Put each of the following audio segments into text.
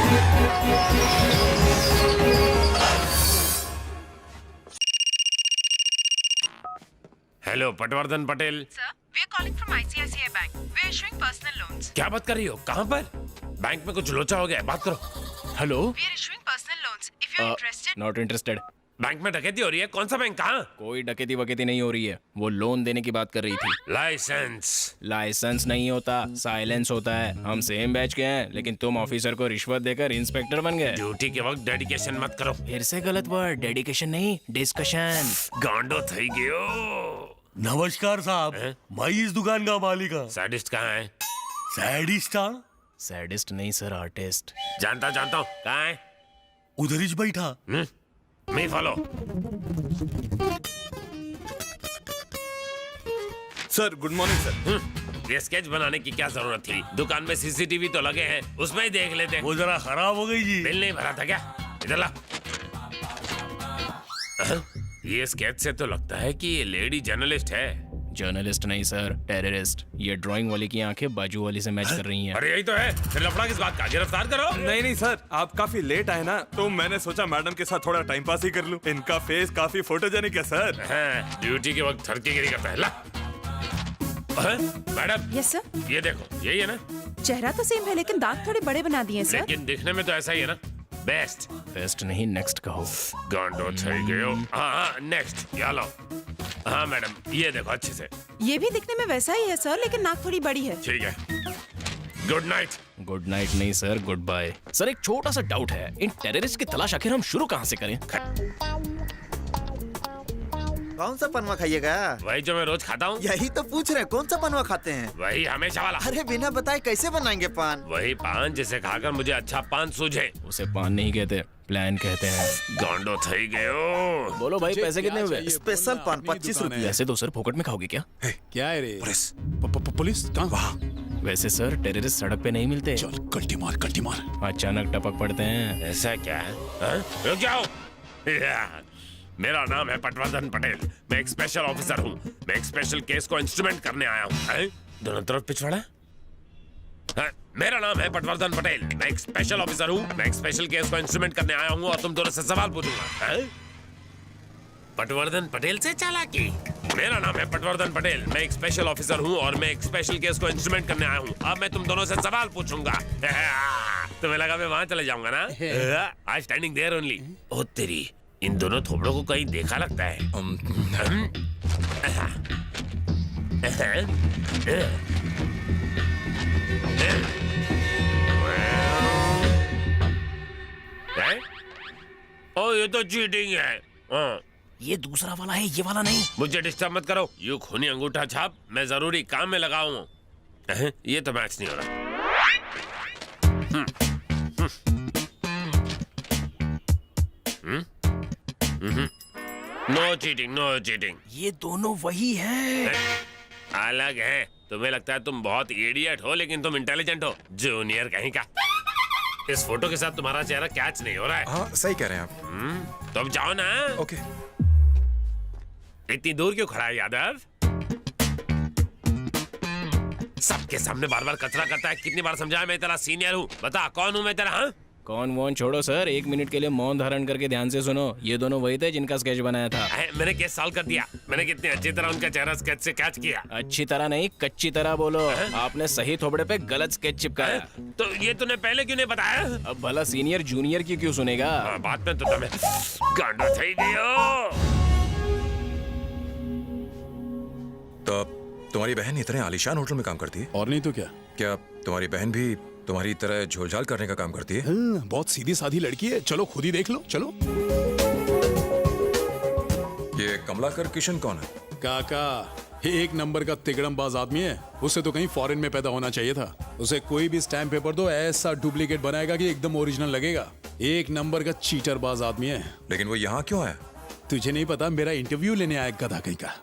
Hello, Patwardhan Patel. Sir, we are calling from ICICI Bank. We are issuing personal loans. क्या बात कर रही हो? कहाँ पर? बैंक में कुछ लोचा हो गया, बात करो। Hello, We are issuing personal loans. If you are interested. Not interested. Bank में डकैती हो रही है? कौन सा बैंक? कहाँ? कोई डकैती वकैती नहीं हो रही है। वो लोन देने की बात कर रही थी। लाइसेंस। लाइसेंस नहीं होता, साइलेंस होता है। हम सेम बैच के हैं, लेकिन तुम ऑफिसर को रिश्वत देकर इंस्पेक्टर बन गए। ड्यूटी के वक्त डेडिकेशन मत करो। फिर से गलत वर्ड, डेडिकेशन नहीं, डिस्कशन। गांडो थई गयो। नमस्कार साहब, मैं इस दुकान का मालिक हूँ। सैडिस्ट कहाँ है? सैडिस्ट हाँ? सैडिस्ट नहीं सर, आर्टिस्ट। जानता हूँ। कहाँ है? उधर ही बैठा। Me follow. Sir good morning sir. ये स्केच बनाने की क्या जरूरत थी? दुकान में सीसीटीवी तो लगे हैं, उसमें ही देख लेते। वो जरा खराब हो गई जी। बिल नहीं भरा था क्या? इधर ला। ये स्केच से तो लगता है कि ये लेडी जर्नलिस्ट है। जर्नलिस्ट नहीं सर, टेररिस्ट। ये ड्राइंग वाली की आंखें बाजू वाली से मैच कर रही हैं। अरे यही तो है। फिर लफड़ा किस बात का? गिरफ्तार करो। नहीं सर, आप काफी लेट आए ना, तो मैंने सोचा मैडम के साथ थोड़ा टाइम पास ही कर लूं। इनका फेस काफी फोटोजेनिक है सर। हाँ, ड्यूटी के वक्त थरकीगिरी करता है। ला। मैडम। Yes sir. ये देखो, यही है ना? चेहरा तो सेम है लेकिन दांत थोड़े बड़े बना दिए सर। लेकिन दिखने में तो ऐसा ही है ना? बेस्ट। बेस्ट नहीं, नेक्स्ट कहो। गांडो थई गयो। हाँ, नेक्स्ट। ये लो। हाँ मैडम, ये देखो अच्छे से। ये भी दिखने में वैसा ही है सर, लेकिन नाक थोड़ी बड़ी है। ठीक है। Good night. गुड नाइट नहीं सर, गुड बाय। सर एक छोटा सा डाउट है, इन टेररिस्ट की तलाश आखिर हम शुरू कहाँ से करें? कौन सा पनवा खाइएगा? वही जो मैं रोज खाता हूँ। यही तो पूछ रहे हैं, कौन सा पनवा खाते हैं? वही हमेशा वाला। अरे बिना बताए कैसे बनाएंगे पान? वही पान जिसे खाकर मुझे अच्छा पान सूझे। उसे पान नहीं कहते, प्लान कहते हैं। गांडो थई गयो। बोलो भाई, पैसे कितने हुए? स्पेशल पान 25 रुपया। वैसे तो सर फोकट में खाओगे क्या? क्या है रे? पुलिस कहाँ? वहाँ। वैसे सर टेररिस्ट सड़क पे नहीं मिलते, चल कल्टी मार। अचानक टपक पड़ते हैं। ऐसा क्या है? हाँ? रुक जाओ। मेरा नाम है पटवर्धन पटेल। मैं एक स्पेशल ऑफिसर हूँ। मैं एक स्पेशल केस को इंस्ट्रूमेंट करने आया हूँ। दोनों तरफ पिछवाड़ा। हाँ, मेरा नाम है पटवर्धन पटेल। मैं एक स्पेशल ऑफिसर हूँ। मैं एक स्पेशल केस को इंस्ट्रूमेंट करने आया हूँ और तुम दोनों से सवाल पूछूंगा। पटवर्धन पटेल से चालाकी। मेरा नाम है पटवर्धन पटेल। मैं एक स्पेशल ऑफिसर हूँ और मैं एक स्पेशल केस को इंस्ट्रूमेंट करने आया हूँ। अब मैं तुम दोनों से सवाल पूछूंगा। तुम्हें लगा मैं वहां चले जाऊंगा ना? आज स्टैंडिंग देयर ओनली। ओ तेरी, इन दोनों थोबड़ों को कहीं देखा लगता है। ओ ये तो चीटिंग है। ये दूसरा वाला है, ये वाला नहीं। मुझे डिस्टर्ब मत करो। यू खूनी अंगूठा छाप मैं जरूरी काम में लगा हूँ। ये तो मैच नहीं हो रहा। No cheating, no cheating. ये दोनों वही हैं। अलग है। तुम्हें लगता है तुम बहुत इडियट हो, लेकिन तुम इंटेलिजेंट हो। जूनियर कहीं का। इस फोटो के साथ तुम्हारा चेहरा कैच नहीं हो रहा है। हाँ सही कह रहे हैं आप। तुम जाओ ना। ओके। इतनी दूर क्यों खड़ा है यादव? सबके सामने बार बार कचरा करता है। कितनी बार समझाया मैं तेरा सीनियर हूँ। बता कौन हूँ मैं तेरा? हाँ, कौन वॉन छोड़ो सर, 1 मिनट के लिए मौन धारण करके ध्यान से सुनो। ये दोनों वही थे जिनका स्केच बनाया था। मैंने केस सॉल्व कर दिया। मैंने कितनी अच्छी तरह उनका चेहरा स्केच से कैच किया। अच्छी तरह नहीं, कच्ची तरह बोलो। आपने सही थोबड़े पे गलत स्केच चिपकाया। तो ये तूने पहले क्यों नहीं बताया? अब भला सीनियर जूनियर की क्यों सुनेगा? बात में तो तुम्हें गांडो थई गयो। तो तुम्हारी बहन इतने आलीशान होटल में काम करती है? और नहीं तो क्या? क्या तुम्हारी बहन भी तुम्हारी तरह झोलझाल करने का काम करती है? बहुत सीधी साधी लड़की है। चलो खुद ही देख लो, चलो। ये कमलाकर किशन कौन है? काका, एक नंबर का तिगड़मबाज आदमी है। उसे तो कहीं फॉरेन में पैदा होना चाहिए था। उसे कोई भी स्टैम्प पेपर दो, ऐसा डुप्लीकेट बनाएगा कि एकदम ओरिजिनल लगेगा। एक नंबर का चीटरबाज आदमी है। लेकिन वो यहाँ क्यों है? तुझे नहीं पता? मेरा इंटरव्यू लेने आया गधा कहीं का।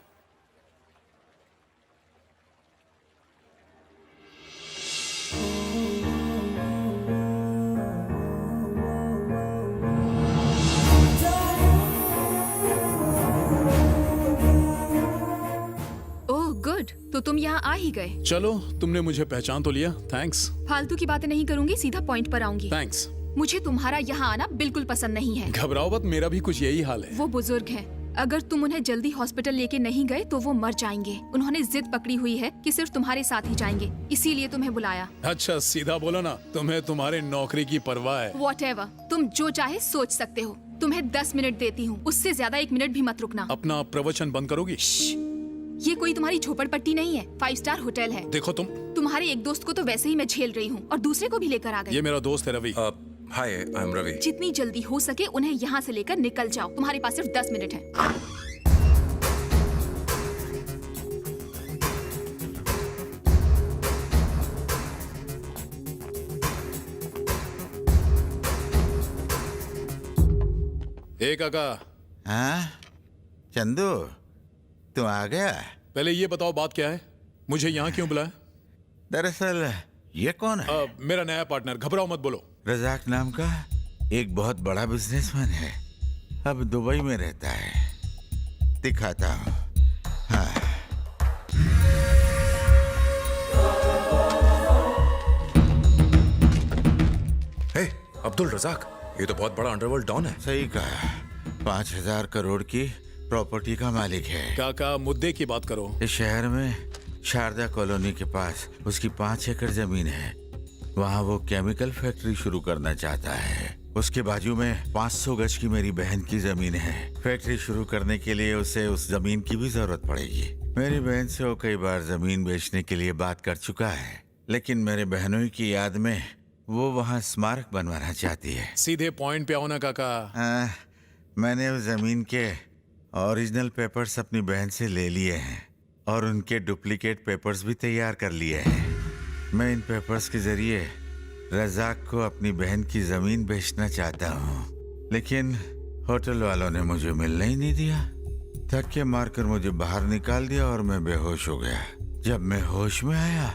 तो तुम यहाँ आ ही गए। चलो, तुमने मुझे पहचान तो लिया। थैंक्स। फालतू की बातें नहीं करूंगी, सीधा पॉइंट पर आऊंगी। थैंक्स। मुझे तुम्हारा यहाँ आना बिल्कुल पसंद नहीं है। घबराओ मत, मेरा भी कुछ यही हाल है। वो बुजुर्ग हैं। अगर तुम उन्हें जल्दी हॉस्पिटल लेके नहीं गए तो वो मर जाएंगे। उन्होंने जिद पकड़ी हुई है कि सिर्फ तुम्हारे साथ ही जाएंगे, इसीलिए तुम्हें बुलाया। अच्छा सीधा बोलो ना, तुम्हें तुम्हारे नौकरी की परवाह है। Whatever, तुम जो चाहे सोच सकते हो। तुम्हें 10 मिनट देती हूँ, उससे ज्यादा 1 मिनट भी मत रुकना। अपना प्रवचन बंद करोगी? ये कोई तुम्हारी झोपड़पट्टी नहीं है, 5 स्टार होटल है। देखो तुम्हारे एक दोस्त को तो वैसे ही मैं झेल रही हूँ और दूसरे को भी लेकर आ गई। ये मेरा दोस्त है रवि। हाय, आई एम रवि। जितनी जल्दी हो सके उन्हें यहाँ से लेकर निकल जाओ। तुम्हारे पास सिर्फ 10 मिनट है। काका। हाँ चंदू, तू आ गया? पहले ये बताओ बात क्या है, मुझे यहाँ क्यों बुलाया? दरअसल ये कौन है? मेरा नया पार्टनर। घबराओ मत, बोलो। रजाक नाम का एक बहुत बड़ा बिजनेसमैन है, अब दुबई में रहता है। दिखाता हूँ। हाँ। हे, अब्दुल रजाक, ये तो बहुत बड़ा अंडरवर्ल्ड डॉन है। सही कहा, 5,000 करोड़ की प्रॉपर्टी का मालिक है। काका मुद्दे की बात करो। इस शहर में शारदा कॉलोनी के पास उसकी 5 एकड़ जमीन है। वहाँ वो केमिकल फैक्ट्री शुरू करना चाहता है। उसके बाजू में 500 गज की मेरी बहन की जमीन है। फैक्ट्री शुरू करने के लिए उसे उस जमीन की भी जरूरत पड़ेगी। मेरी बहन से वो कई बार जमीन बेचने के लिए बात कर चुका है, लेकिन मेरे बहनों की याद में वो वहाँ स्मारक बनवाना चाहती है। सीधे पॉइंट पे आओ ना काका। मैंने उस जमीन के ओरिजिनल पेपर्स अपनी बहन से ले लिए हैं और उनके डुप्लीकेट पेपर्स भी तैयार कर लिए हैं। मैं इन पेपर्स के जरिए रजाक को अपनी बहन की जमीन बेचना चाहता हूँ, लेकिन होटल वालों ने मुझे मिलने ही नहीं दिया। धक्के मारकर मुझे बाहर निकाल दिया और मैं बेहोश हो गया। जब मैं होश में आया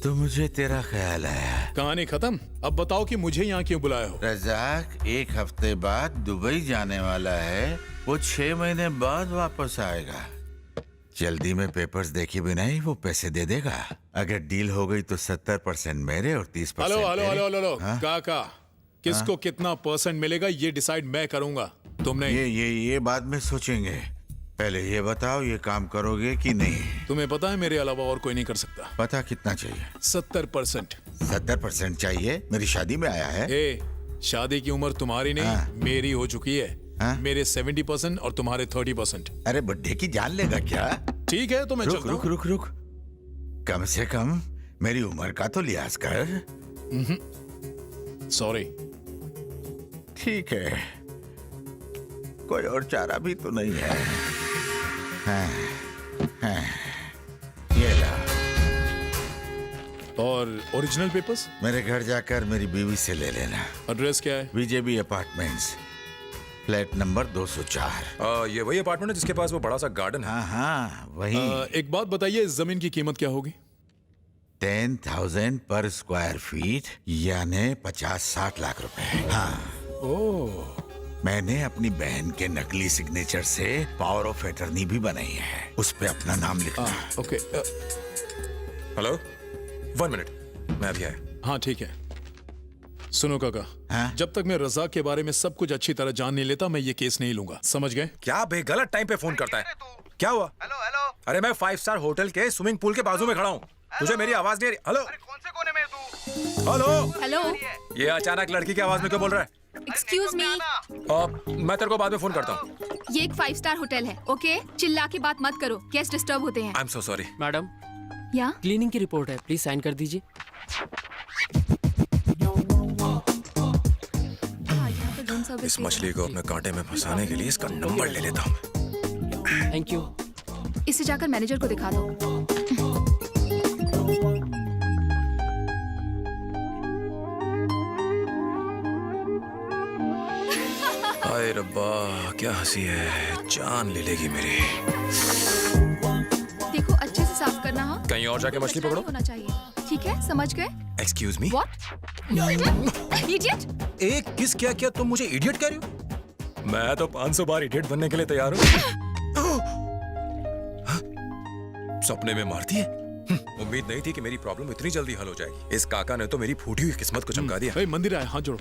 तो मुझे तेरा ख्याल आया। कहानी खत्म। अब बताओ कि मुझे यहाँ क्यों बुलाया हो? रजाक 1 हफ्ते बाद दुबई जाने वाला है। वो 6 महीने बाद वापस आएगा। जल्दी में पेपर्स देखे बिना ही वो पैसे दे देगा। अगर डील हो गई तो 70% मेरे और 30% हेलो हेलो तेरे। हेलो हेलो हाँ? काका, किसको कितना परसेंट मिलेगा ये डिसाइड मैं करूंगा, तुम नहीं। ये बाद में सोचेंगे। पहले ये बताओ, ये काम करोगे कि नहीं? तुम्हें पता है मेरे अलावा और कोई नहीं कर सकता। पता कितना चाहिए? 70%। 70% चाहिए? मेरी शादी में आया है। शादी की उम्र तुम्हारी नहीं मेरी हो चुकी है। मेरे 70% और तुम्हारे 30%। अरे बुड्ढे की जान लेगा क्या? ठीक है तो मैं चलता हूं। रुक। कम से कम मेरी उम्र का तो लिहाज कर। सॉरी। ठीक है, कोई और चारा भी तो नहीं है। हाँ, ये ला। और ओरिजिनल पेपर्स मेरे घर जाकर मेरी बीवी से ले लेना। एड्रेस क्या है? BJB apartments, flat number 204। ये वही अपार्टमेंट है जिसके पास वो बड़ा सा गार्डन है? हाँ वही। एक बात बताइए, इस जमीन की कीमत क्या होगी? 10,000 पर स्क्वायर फीट, यानी 50-60 लाख रुपए। हाँ। ओह। मैंने अपनी बहन के नकली सिग्नेचर से पावर ऑफ अटर्नी भी बनाई है, उस पे अपना नाम लिखना। ओके। हेलो, 1 मिनट, मैं अभी आया। हाँ ठीक है। सुनो काका, जब तक मैं रजाक के बारे में सब कुछ अच्छी तरह जान नहीं लेता मैं ये केस नहीं लूंगा, समझ गए? क्या बेगलत टाइम पे फोन करता है? क्या हुआ? हेलो। अरे मैं 5 स्टार होटल के स्विमिंग पूल के बाजू में खड़ा हूँ। तुझे मेरी आवाज नहीं आ रही? हेलो। कौन से कोने में तू? हेलो। ये अचानक लड़की की आवाज में क्यों बोल रहा है? Excuse me. मैं तेरे को बाद में फोन करता हूँ। ये एक 5 स्टार होटल है, ओके? चिल्ला के बात मत करो, गेस्ट डिस्टर्ब होते हैं। I am so sorry. Madam, या क्लीनिंग की रिपोर्ट है, प्लीज साइन कर दीजिए। इस मछली को अपने कांटे में फंसाने के लिए इसका नंबर ले लेता हूँ। Thank you. इसे जाकर मैनेजर को दिखा दो। हाय रब्बा, क्या हंसी है, जान ले लेगी मेरी। देखो अच्छे से साफ करना। हाँ, कहीं और जाके मछली पकड़ो। होना चाहिए, ठीक है? समझ गए? Excuse me. व्हाट? इडियट? एक किस क्या किया तुम मुझे इडियट कह रही हो? मैं तो 500 बार इडियट बनने के लिए तैयार हूँ। सपने में मारती है। उम्मीद नहीं थी कि मेरी प्रॉब्लम इतनी जल्दी हल हो जाएगी। इस काका ने तो मेरी फूटी हुई किस्मत को चमका दिया। मंदिर आए, हाथ जोड़ो।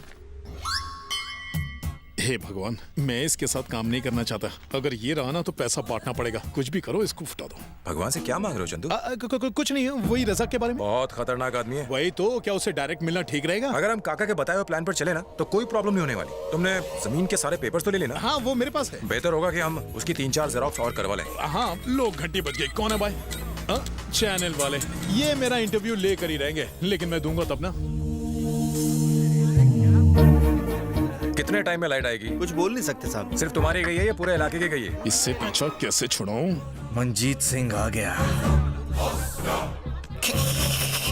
हे भगवान, मैं इसके साथ काम नहीं करना चाहता। अगर ये रहा ना तो पैसा बांटना पड़ेगा। कुछ भी करो, इसको फुटा दो। भगवान से क्या मांग रहे हो चंदू? कुछ नहीं है, वही रजा के बारे में। बहुत खतरनाक आदमी है। वही तो, क्या उसे डायरेक्ट मिलना ठीक रहेगा? अगर हम काका के बताए हुए प्लान पर चले ना तो कोई प्रॉब्लम नहीं होने वाली। तुमने जमीन के सारे पेपर्स तो ले लेना। हाँ, वो मेरे पास है। बेहतर होगा कि हम उसकी 3-4 जेरोक्स और करवा लें। हाँ, लोग घंटी बज गई। कौन है भाई? चैनल वाले। ये मेरा इंटरव्यू लेकर ही रहेंगे, लेकिन मैं दूंगा तब ना। कितने टाइम में लाइट आएगी? कुछ बोल नहीं सकते साहब। सिर्फ तुम्हारी गई है या पूरे इलाके की गई है? इससे पीछा कैसे छुड़ाऊं? मनजीत सिंह आ गया।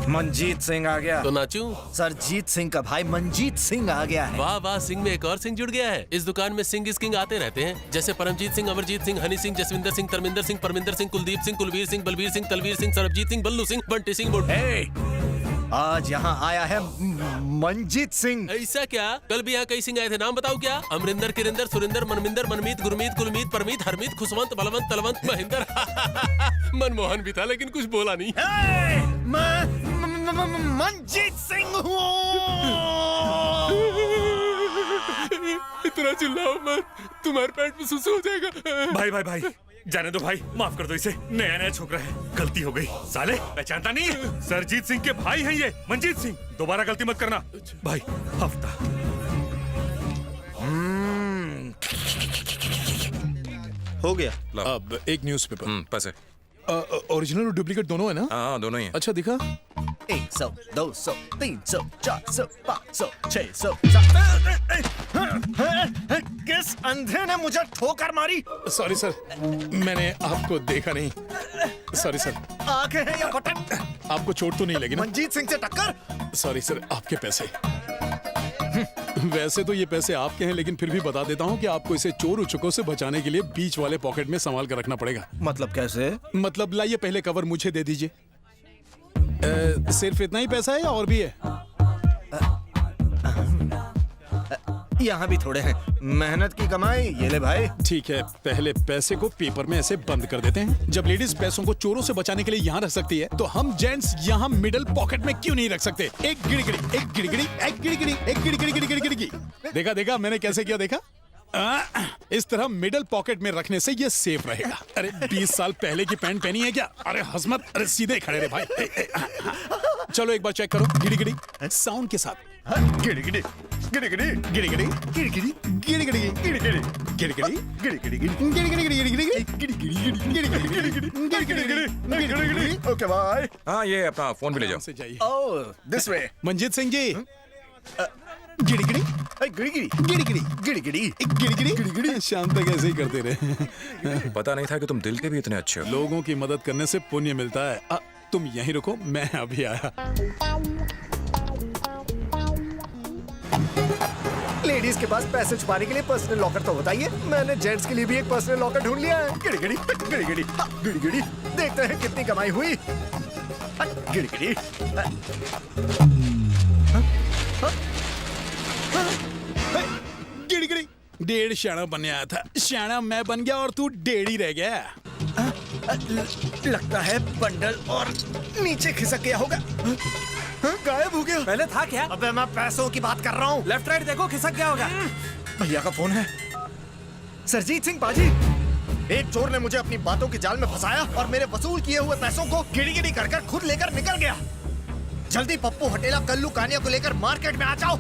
मनजीत सिंह आ गया। तो नाचूं? सरजीत सिंह का भाई मनजीत सिंह आ गया है। वाह वाह, सिंह में एक और सिंह जुड़ गया है। इस दुकान में सिंह इस किंग आते रहते हैं, जैसे परमजीत सिंह, अमरजीत सिंह, हनी सिंह, जसविंदर सिंह, धर्मेंद्र सिंह, परमिंदर सिंह, कुलदीप सिंह, कुलवीर सिंह, बलबीर सिंह, तलवीर सिंह, सरबजीत सिंह, बल्लू सिंह, बंटी सिंह, आज यहाँ आया है मनजीत सिंह। ऐसा क्या? कल भी यहाँ कई सिंह आए थे, नाम बताओ क्या? अमरिंदर, किरिंदर, सुरिंदर, मनमिंदर, मनमीत, गुरमीत, कुलमीत, परमीत, हरमीत, खुशवंत, बलवंत, तलवंत, महेंद्र। मनमोहन भी था लेकिन कुछ बोला नहीं। मनजीत सिंह हूँ। इतना चिल्लाओ मत, तुम्हारे पेट में सुसु हो जाएगा। भाई भाई भाई, जाने दो भाई, माफ कर दो इसे। नया नया छोकरा है, गलती हो गई। साले पहचानता नहीं है? सरजीत सिंह के भाई हैं ये, मनजीत सिंह। दोबारा गलती मत करना भाई। हफ्ता हो गया। अब एक न्यूज़पेपर। पैसे ओरिजिनल और डुप्लीकेट दोनों है ना? हाँ, दोनों ही है। अच्छा, दिखा। 100, 200, 300, 400, 500, 600। किस अंधे ने मुझे ठोकर मारी? सॉरी सर, मैंने आपको देखा नहीं। Sorry sir. आंखें हैं या बटन? आपको चोट तो नहीं लगी ना? मनजीत सिंह से टक्कर? सॉरी सर, आपके पैसे। वैसे तो ये पैसे आपके हैं, लेकिन फिर भी बता देता हूँ कि आपको इसे चोर उचकों से बचाने के लिए बीच वाले पॉकेट में संभाल कर रखना पड़ेगा। मतलब कैसे? मतलब लाइए, पहले कवर मुझे दे दीजिए। सिर्फ इतना ही पैसा है या और भी है? यहाँ भी थोड़े हैं। मेहनत की कमाई। ये ले भाई। ठीक है, पहले पैसे को पेपर में ऐसे बंद कर देते हैं। जब लेडीज पैसों को चोरों से बचाने के लिए यहाँ रख सकती है, तो हम जेंट्स यहाँ मिडिल पॉकेट में क्यों नहीं रख सकते? एक गिड़गिड़ी, एक गिड़गिड़ी, एक गिड़गिड़ी, एक गिड़गिड़ी, गिड़गिड़ी, गिड़गिड़ी। देखा देखा मैंने कैसे किया? देखा? इस तरह मिडिल पॉकेट में रखने से ये सेफ रहेगा। अरे 20 साल पहले की पैंट पहनी है क्या? अरे हसमत, अरे सीधे खड़े रहे भाई। चलो एक बार चेक करो, गिड़ी-गिड़ी साउंड के साथ। गिड़ी-गिड़ी, गिड़ी-गिड़ी, गिड़ी-गिड़ी, गिड़ी-गिड़ी, गिड़ी-गिड़ी, गिड़ी-गिड़ी, गिड़ी-गिड़ी, गिड़ी-गिड़ी, गिड़ी-गिड़ी। Okay bye. हाँ, ये अपना फोन भी ले जाओ। से जाइए। Oh, this way. Manjeet Singh ji. गिड़ी-गिड़ी, गिड़ी-गिड़ी, गिड़ी-गिड़ी, गिड़ी-गिड़ी, गिड़ी-गिड़ी, गिड़ी-गिड़ी। शाम तक ऐसे ही करते रहे। पता नहीं था कि तुम दिल के भी इतने अच्छे हो। लोगों की मदद करने से पुण्य मिलता है। तुम यहीं रुको, मैं अभी आया। लेडीज के पास पैसे छुपाने के लिए पर्सनल लॉकर तो बताइए। मैंने जेंट्स के लिए भी एक पर्सनल लॉकर ढूंढ लिया है। गिड़ी-गिड़ी, गिड़ी-गिड़ी, गिड़ी-गिड़ी। देखते हैं कितनी कमाई हुई। गिड़ी-गिड़ी। गिड़ी-गिड़ी। डेढ़ शाना बनने आया था, शाना मैं बन गया और तू डेढ़ ही रह गया। लगता है बंडल और नीचे खिसक गया होगा। गायब हो गया। पहले था क्या? अबे मैं पैसों की बात कर रहा हूँ। लेफ्ट राइट देखो, खिसक गया होगा। भैया का फोन है। सरजीत सिंह पाजी, एक चोर ने मुझे अपनी बातों के जाल में फंसाया और मेरे वसूल किए हुए पैसों को गिड़ी-गिड़ी कर खुद लेकर निकल गया। जल्दी पप्पू हटेला कल्लू कानिया को लेकर मार्केट में आ जाओ